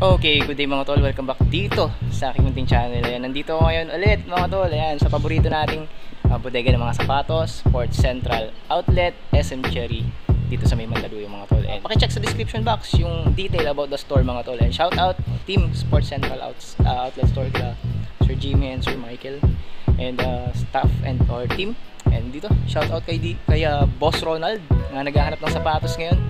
Okay, good day mga tol. Welcome back dito sa aking munting channel. Ayan, nandito ako ngayon ulit mga tol. Ayan, sa paborito nating bodega ng mga sapatos, Sports Central Outlet, SM Cherry, dito sa may Mandaluyong mga tol. And pakicheck sa description box yung detail about the store mga tol. And shout out Team Sports Central Outlet Store kila Sir Jimmy and Sir Michael and staff and our team. And dito, shout out kay Boss Ronald na naghahanap ng sapatos ngayon.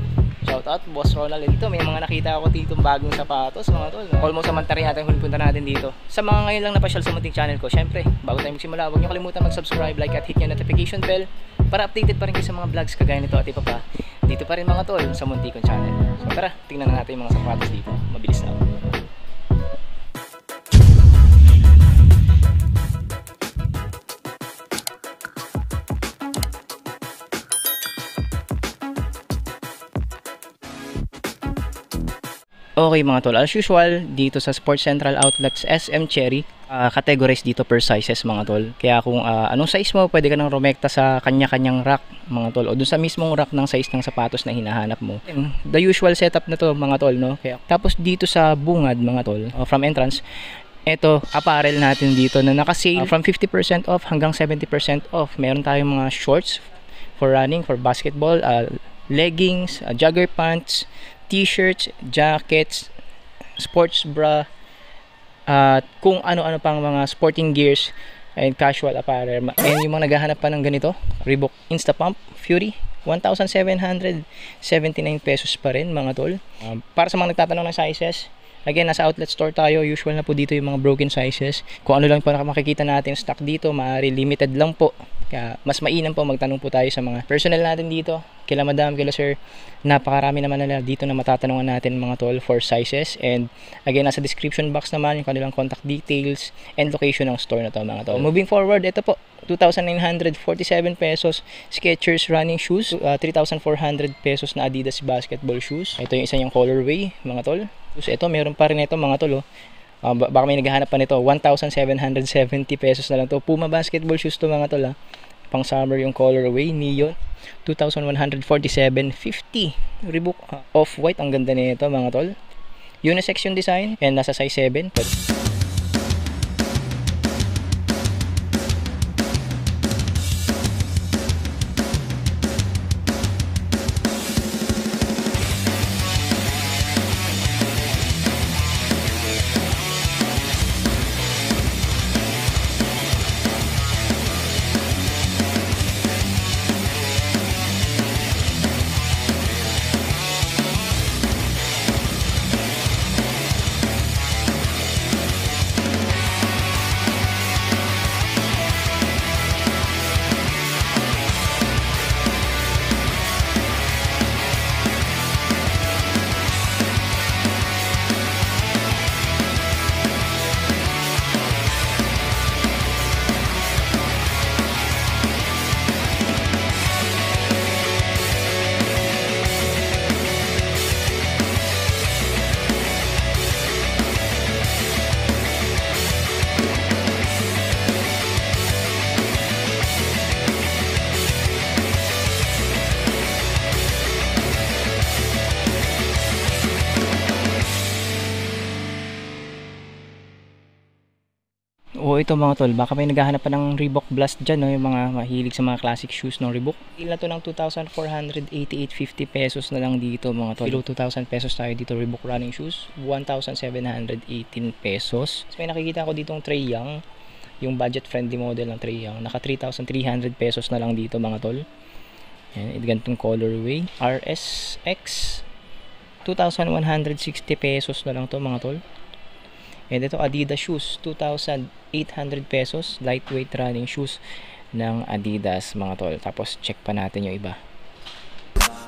Shout out Boss Ronald. Dito may mga nakita ako dito bagong sapatos mga tol. Almost samantari natin huling punta natin dito. Sa mga ngayon lang napasyal sa munting channel ko, syempre bago tayo magsimula, huwag niyo kalimutan mag-subscribe, like at hit yung notification bell para updated pa rin kayo sa mga vlogs kagaya nito at iba pa. Dito pa rin mga tol sa munting channel. So tara, tingnan na natin yung mga sapatos dito. Mabilis na. Okay mga tol, as usual dito sa Sports Central Outlets SM Cherry, categorized dito per sizes mga tol. Kaya kung anong size mo, pwede ka nang rumekta sa kanya-kanyang rack mga tol, o dun sa mismong rack ng size ng sapatos na hinahanap mo. The usual setup na to mga tol, no? Kaya, tapos dito sa bungad mga tol, from entrance, ito apparel natin dito na naka-sale from 50% off hanggang 70% off. Meron tayong mga shorts for running, for basketball, leggings, jogger pants, t-shirts, jackets, sports bra, at kung ano-ano pang mga sporting gears and casual apparel. And yung mga naghahanap pa ng ganito, Reebok Insta Pump Fury, 1,779 pesos pa rin mga tol. Para sa mga nagtatanong ng sizes, again, nasa outlet store tayo. Usual na po dito yung mga broken sizes. Kung ano lang po makikita natin stock dito, maaari limited lang po. Kaya mas mainam po magtanong po tayo sa mga personnel natin dito, kila madam, kila sir. Napakarami naman nila dito na matatanungan natin mga tol for sizes. And again, nasa description box naman yung kanilang contact details and location ng store na to mga tol. Moving forward, ito po 2,947 pesos Skechers running shoes, 3,400 pesos na Adidas basketball shoes. Ito yung isa niyang colorway mga tol. So ito meron pa rin ito mga tol, oh. Baka may naghahanap pa nito, 1,770 pesos na lang to. Puma basketball shoes to mga tol, pang summer yung colorway neon, 2,147.50. Reebok off-white, ang ganda nito mga tol. Unisex yung design and nasa size 7. O ito mga tol, baka may naghahanap pa ng Reebok Blast dyan, no? Yung mga mahilig sa mga classic shoes ng Reebok. Deal na to ng 2,488.50 pesos na lang dito mga tol. Below 2,000 pesos tayo dito. Reebok running shoes, 1,718 pesos. So, may nakikita ko ditong Trae Young, yung budget friendly model ng Trae Young, naka 3,300 pesos na lang dito mga tol. Yan, ganitong colorway. RSX, 2,160 pesos na lang to mga tol. And ito Adidas shoes, 2,800 pesos, lightweight running shoes ng Adidas mga tol. Tapos check pa natin yung iba.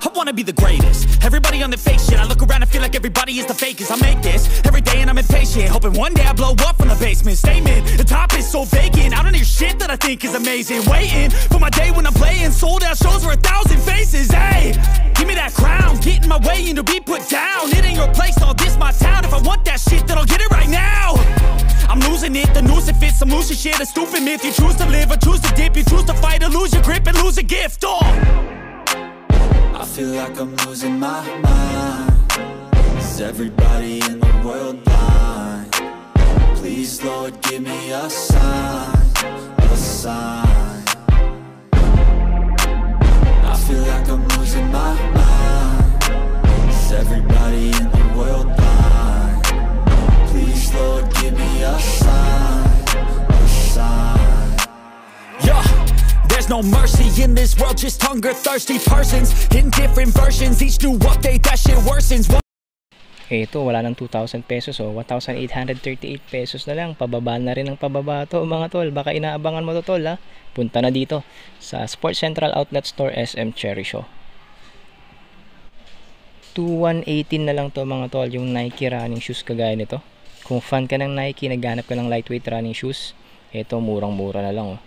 I wanna be the greatest. Everybody on the fake shit. I look around and feel like everybody is the fakest. I make this every day and I'm impatient, hoping one day I blow up from the basement. Statement, the top is so vacant. I don't hear shit that I think is amazing. Waiting for my day when I'm playing sold out shows for 1,000 faces. Hey, give me that crown, get in my way and to be put down. It ain't your place, all this my town. If I want that shit, then I'll get it right now. I'm losing it, the noose it fits. I'm losing shit, a stupid myth. You choose to live or choose to dip. You choose to fight or lose your grip and lose a gift. I feel like I'm losing my mind. Is everybody in the world Lord, give me a sign, a sign. I feel like I'm losing my mind. Is everybody in the world blind? Please, Lord, give me a sign, a sign. Yeah, there's no mercy in this world, just hunger-thirsty persons in different versions. Each new update, that shit worsens. Ito, wala ng 2,000 pesos o 1,838 pesos na lang. Pababa na rin ang pababa to mga tol. Baka inaabangan mo to tol ha. Punta na dito sa Sports Central Outlet Store SM Cherry Show. 2,118 na lang to mga tol, yung Nike running shoes kagaya nito. Kung fan ka ng Nike, naghanap ka ng lightweight running shoes, ito murang-mura na lang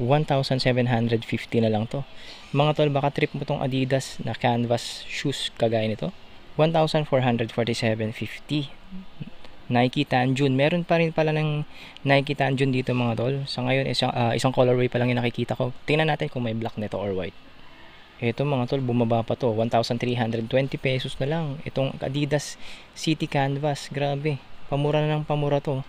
1,750 na lang to. Mga tol, baka trip mo tong Adidas na canvas shoes kagaya nito. 1,447.50. Nike Tanjun. Meron pa rin pala ng Nike Tanjun dito mga tol. Sa ngayon, isang colorway pa lang yung nakikita ko. Tingnan natin kung may black nito or white. Ito mga tol, bumaba pa to. 1,320 pesos na lang. Itong Adidas City Canvas. Grabe. Pamura na ng pamura to.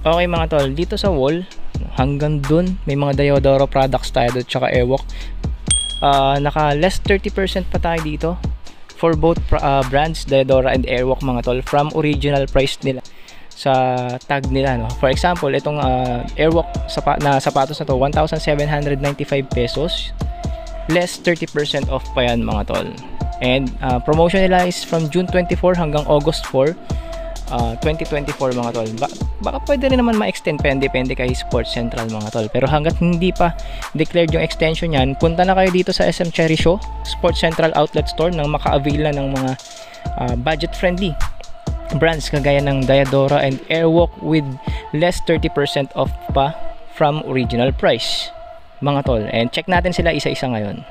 Okay mga tol, dito sa wall hanggang dun may mga Diodoro products tayo doon, tsaka Ewok. Naka less 30% pa tayo dito for both brands, Diodoro and Airwalk mga tol, from original price nila sa tag nila, no? For example, itong Airwalk na sapatos na to, 1,795 pesos, less 30% off pa yan mga tol. And promotion nila is from June 24 hanggang August 4, 2024 mga tol. Baka pwede rin naman ma-extend, depende kay Sports Central mga tol. Pero hanggat hindi pa declared yung extension yan, punta na kayo dito sa SM Cherry Show, Sports Central Outlet Store, nang maka-avail na ng mga budget-friendly brands kagaya ng Diodoro and Airwalk with less 30% off pa from original price mga tol. And check natin sila isa-isa ngayon.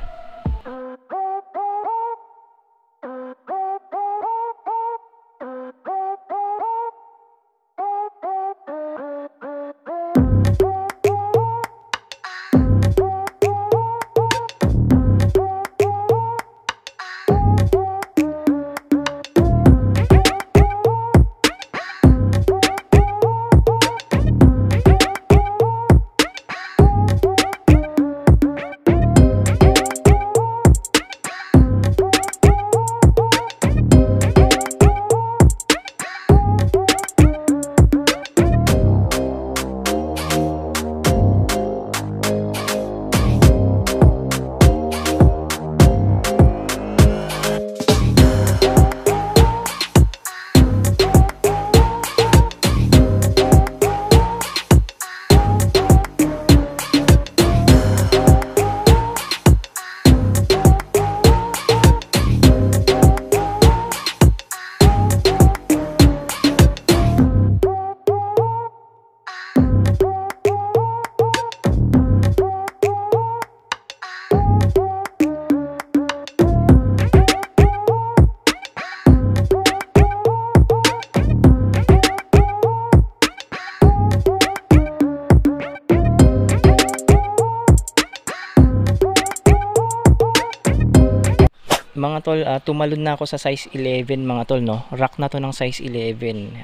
Mga tol, tumalon na ako sa size 11 mga tol, no? Rack na to ng size 11.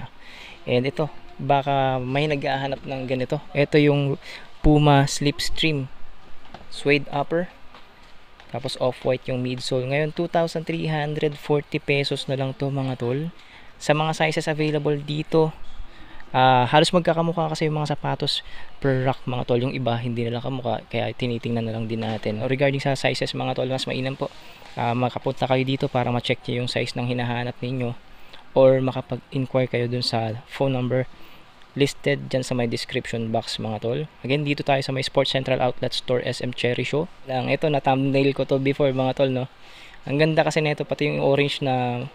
And ito, baka may naghahanap ng ganito. Ito yung Puma Slipstream suede upper. Tapos off-white yung midsole. Ngayon 2,340 pesos na lang to mga tol. Sa mga sizes available dito, halos magkakamukha kasi yung mga sapatos per rack mga tol. Yung iba hindi nila kamukha, kaya tinitingnan na lang din natin. Regarding sa sizes mga tol, mas mainam po makapunta kayo dito para ma-check nyo yung size ng hinahanap ninyo, or makapag-inquire kayo dun sa phone number listed dyan sa my description box mga tol. Again, dito tayo sa may Sports Central Outlet Store SM Cherry Show lang. Ito na thumbnail ko to before mga tol, no? Ang ganda kasi nito, pati yung orange na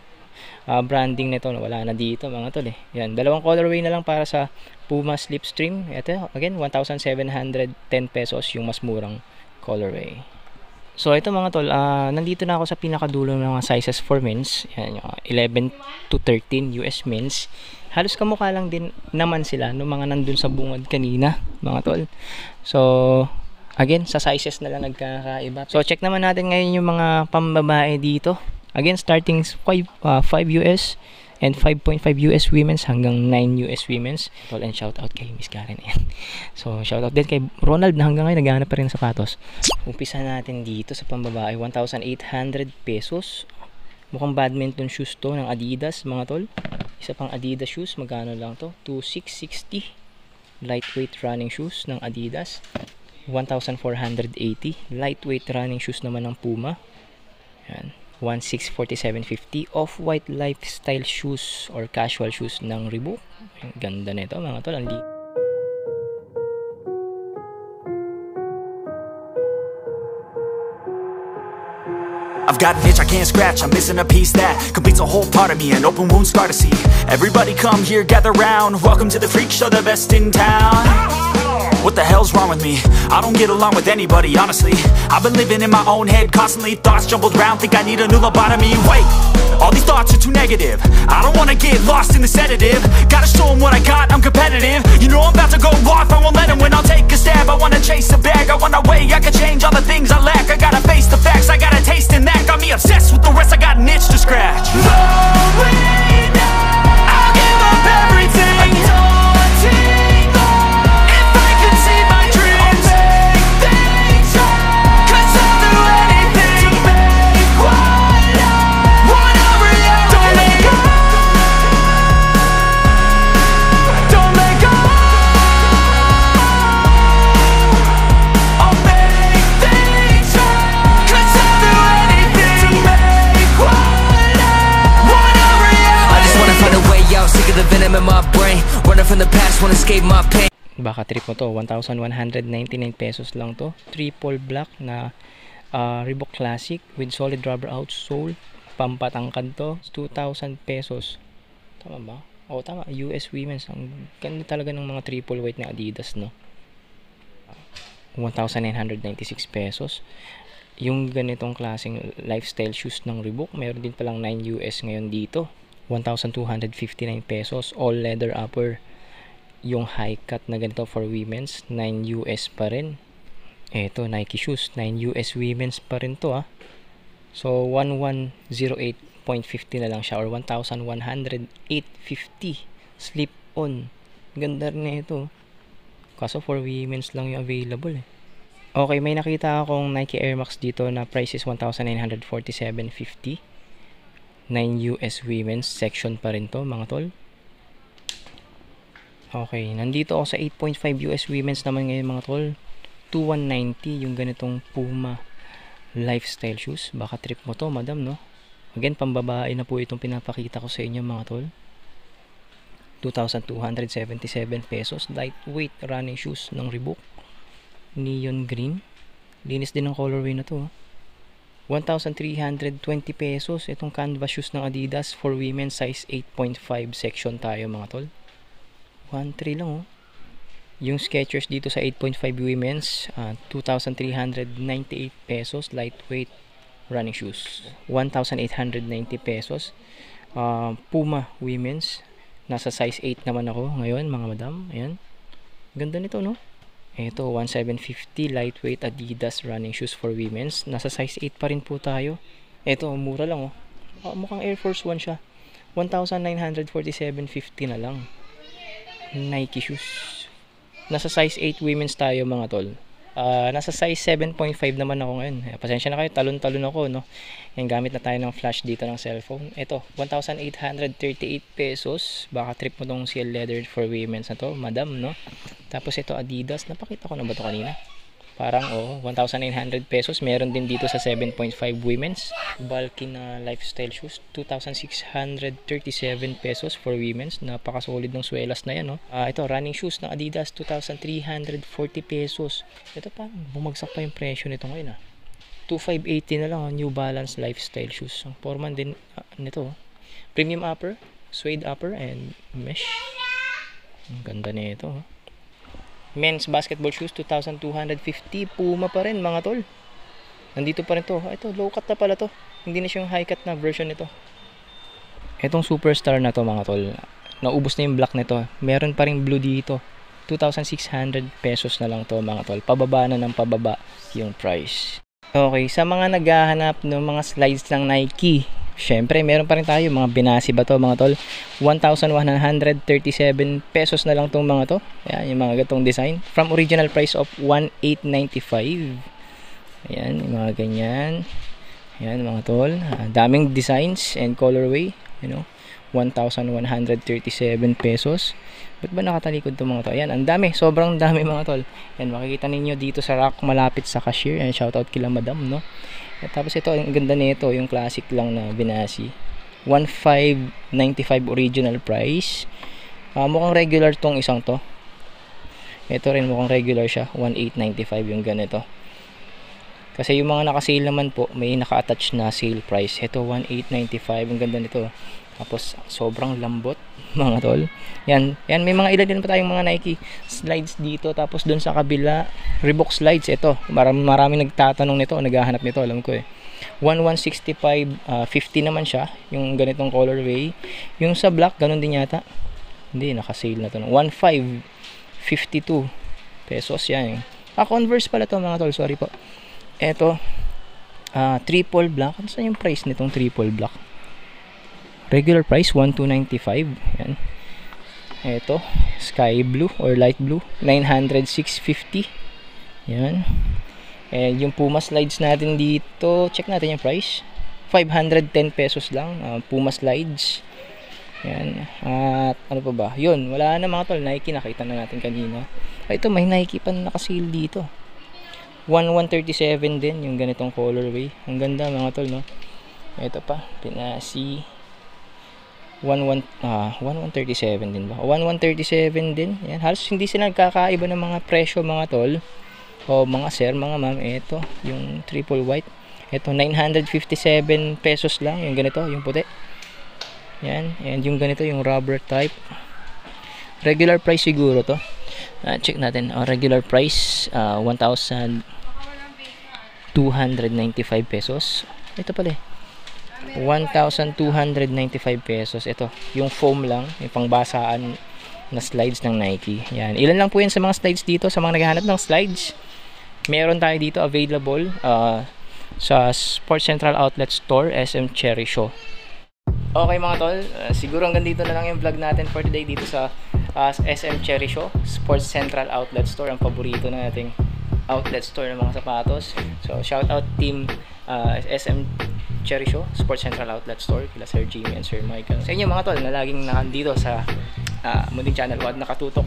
branding nito, no? Wala na dito mga tol eh. Yan, dalawang colorway na lang para sa Puma Slipstream. Ito again 1,710 pesos yung mas murang colorway. So ito mga tol, nandito na ako sa pinakadulo ng mga sizes for men's. Yan, yung 11 to 13 US men's. Halos kamukha lang din naman sila no, mga nandun sa bungad kanina mga tol. So again, sa sizes na lang nagkakaiba. So check naman natin ngayon yung mga pambabae dito. Again, starting 5 US and 5.5 US women's hanggang 9 US women's. And shout out kay Miss Karen. So shout out din kay Ronald na hanggang ngayon naghahanap pa rin ng sapatos. Umpisa natin dito sa pambabae, 1,800 pesos. Mukhang badminton shoes to ng Adidas mga tol. Isa pang Adidas shoes, magkano lang to? 2,660. Lightweight running shoes ng Adidas. 1,480. Lightweight running shoes naman ng Puma. Yan. 1,647.50. Off-white lifestyle shoes or casual shoes ng Reebok. Ang ganda nito mga tol. I've got an itch I can't scratch, I'm missing a piece that completes a whole part of me, an open wound scar to see. Everybody come here, gather round, welcome to the freak show, the best in town. What the hell's wrong with me? I don't get along with anybody, honestly. I've been living in my own head constantly, thoughts jumbled round, think I need a new lobotomy. Wait, all these thoughts are too negative, I don't wanna get lost in the sedative. Gotta show them what I got, I'm competitive. You know I'm about to go off, I won't let them win, I'll take a stab. I wanna chase a bag, I wanna weigh, I can change all the things I lack. I gotta face the facts, I got a taste in that. Got me obsessed with the rest, I got an itch to scratch. No way now, I'll give up everything. A daunting goal. If I could see my dreams, I'll make things right. 'Cause I'll do anything to make what I want a reality. Don't let go, don't let go. I'll make things right. 'Cause I'll do anything to make what I want a reality. I just wanna find a way out, sick of the venom in my brain. Running from the past, wanna escape my pain. Baka trip mo to, 1,199 pesos lang to. Triple black na Reebok Classic with solid rubber outsole. Pampatangkad to, 2,000 pesos. Tama ba? Oo, tama. US women's. Ang ganda talaga ng mga triple white na Adidas, no? 1,996 pesos. Yung ganitong klaseng lifestyle shoes ng Reebok, meron din palang 9 US ngayon dito. 1,259 pesos. All leather upper. Yung high cut na ganito for women's, 9 US pa rin. Eto, Nike shoes, 9 US women's pa rin to, ah. So 1,108.50 na lang siya, or 1,108.50 slip on. Ganda rin na ito. Kaso for women's lang yung available eh. Okay, may nakita akong Nike Air Max dito na price is 1,947.50. 9 US women's section pa rin to mga tol. Okay, nandito ako sa 8.5 US women's naman ngayon mga tol. 2,190 yung ganitong Puma lifestyle shoes. Baka trip mo to madam, no? Again, pambabae na po itong pinapakita ko sa inyo mga tol. 2,277 pesos. Lightweight running shoes ng Reebok. Neon green. Linis din ng colorway na to. 1,320 pesos. Itong canvas shoes ng Adidas for women size 8.5 section tayo mga tol. 1,300 lang oh. Yung Skechers dito sa 8.5 women's, 2,398 pesos. Lightweight running shoes. 1,890 pesos. Puma women's, nasa size 8 naman ako ngayon mga madam. Ayan, ganda nito, no? Ito 1,750 lightweight Adidas running shoes for women's, nasa size 8 pa rin po tayo. Ito, mura lang oh. Mukhang Air Force 1 siya. 1,947.50 na lang. Nike shoes. Nasa size 8 women's tayo mga tol. Nasa size 7.5 naman ako ngayon. Pasensya na kayo, talon-talon ako, no? Yan, gamit na tayo ng flash dito ng cellphone. Ito, 1,838 pesos. Baka trip mo tong CL leather for women's na to, madam, no? Tapos ito, Adidas. Napakita ko na ba to kanina? Parang, 1,900 pesos. Meron din dito sa 7.5 women's. Bulky na lifestyle shoes. 2,637 pesos for women's. Napaka-solid ng swelas na yan, no? Ito, running shoes ng Adidas. 2,340 pesos. Ito pa, bumagsak pa yung presyo nito ngayon, 2,580 na lang, New Balance lifestyle shoes. Ang forman din nito. Premium upper, suede upper, and mesh. Ang ganda nito, Men's basketball shoes, 2,250. Puma pa rin, mga tol. Nandito pa rin to. Ito, low cut na pala to. Hindi na siyang high cut na version nito. Itong Superstar na to, mga tol. Naubos na yung black nito. Meron pa rin blue dito. 2,600 pesos na lang to, mga tol. Pababa na ng pababa yung price. Okay, sa mga naghahanap ng mga slides ng Nike, syempre, meron pa rin tayo. Mga binasi ba to, mga tol? 1,137 pesos na lang tong mga to. Ayan, yung mga gatong design. From original price of 1,895. Ayan, yung mga ganyan. Ayan, mga tol. Daming designs and colorway. 1,137 pesos. Ba't ba nakatalikod itong mga to? Ayan, ang dami. Sobrang dami, mga tol. Ayan, makikita ninyo dito sa rack malapit sa cashier. Ayan, shoutout kila madam, no? At tapos ito, ang ganda nito, yung classic lang na binasi. 1,595 original price. Mukhang regular tong isang to. Ito rin mukhang regular siya. 1,895 yung ganito. Kasi yung mga naka-sale naman po, may naka-attach na sale price. Ito, 1,895. Ang ganda nito. Tapos, sobrang lambot, mga tol. Yan, may mga ilan din pa tayong mga Nike slides dito. Tapos, dun sa kabila, Reebok slides. Ito, maraming nagtatanong nito, naghahanap nito, alam ko 1,165.50 naman siya. Yung ganitong colorway. Yung sa black, ganun din yata. Hindi, naka-sale na to. 1,552 pesos yan. Converse pala to, mga tol. Sorry po. Ito, triple black. Ano saan yung price nitong triple black? Regular price 1,295. Yan. Ito, sky blue or light blue, 906.50. Yan. And yung Puma slides natin dito, check natin yung price. 510 pesos lang. Puma slides. Yan. At ano pa ba? Yun, wala na, mga tol. Nike, nakita na natin kanina. Ito, may Nike pa na naka-sale dito. 1,137 din yung ganitong colorway. Ang ganda, mga tol, no? Ito pa, pinasi 1,137 din ba? 1,137 din. Yan, halos hindi sila nagkakaiba ng mga presyo, mga tol. O mga sir, mga ma'am. Ito, yung triple white. Ito, 957 pesos lang. Yung ganito, yung puti. Yan, and yung ganito, yung rubber type. Regular price siguro to. Check natin. Regular price, 1,295 pesos. Ito pala 1,295 pesos. Ito, yung foam lang, yung pangbasaan na slides ng Nike. Yan. Ilan lang po yan sa mga slides dito. Sa mga naghahanap ng slides, meron tayo dito available sa Sports Central Outlet Store, SM Cherry Show. Okay, mga tol, siguro hanggang dito na lang yung vlog natin for today dito sa SM Cherry Show, Sports Central Outlet Store, ang paborito nating outlet store ng mga sapatos. So, shout out team SM Cherry Show, Sports Central Outlet Store, kila Sir Jimmy and Sir Michael. Sa inyo, mga tol, na laging nakandito sa Munding Channel at nakatutok,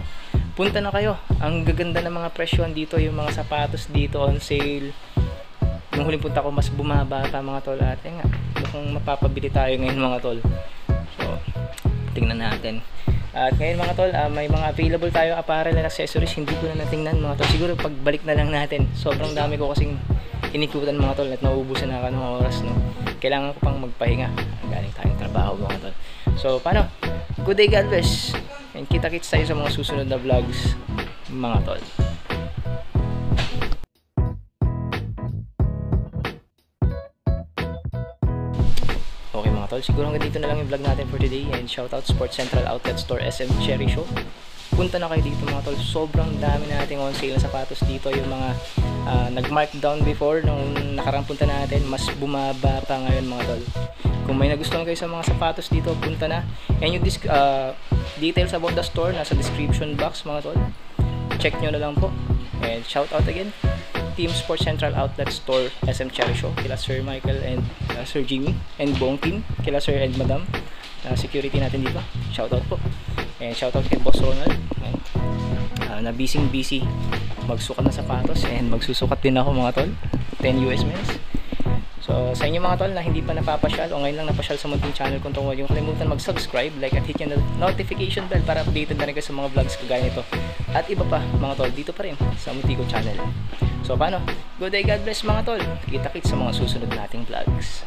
punta na kayo. Ang gaganda ng mga presyon dito, yung mga sapatos dito on sale. Yung huling punta ko, mas bumaba pa, mga tol. At nga, mukhang mapapabili tayo ngayon, mga tol. So, tingnan natin. At ngayon, mga tol, may mga available tayo apparel and accessories. Hindi ko na natingnan, mga tol. Siguro pagbalik na lang natin. Sobrang dami ko kasing inikutan, mga tol, at nauubusan na ako ng oras, no? Kailangan ko pang magpahinga. Galing tayong trabaho, mga tol. So, paano? Good day, God bless. And kita-kits tayo sa mga susunod na vlogs, mga tol. Okay, mga tol, siguro hanggang dito na lang yung vlog natin for today. And shoutout Sports Central Outlet Store, SM Cherry Show. punta na kayo dito mga tol. Sobrang dami nating on sale na sapatos dito. Yung mga nag-markdown before nung nakarang punta natin, mas bumaba pa ngayon mga tol. Kung may nagustuhan kayo sa mga sapatos dito, punta na. And yung details about the store nasa description box mga tol. Check nyo na lang po. And shout out again, Team Sports Central Outlet Store, SM Cherry Show, kila Sir Michael and Sir Jimmy, and buong team, kila Sir and Madam, security natin dito. Shout out po. And shout out kay Boss Ronald. Na busy magsukat ng sapatos, and magsusukat din ako mga tol. 10 US mils. So sa inyo mga tol na hindi pa napapasyal o ngayon lang napasyal sa munting channel kung tungkol, yung kalimutan mag-subscribe, like at hit yung notification bell para updated na rin kayo sa mga vlogs kagaya nito at iba pa mga tol dito pa rin sa Muntikong channel. So paano? Good day, God bless mga tol. Kita-kits sa mga susunod nating vlogs.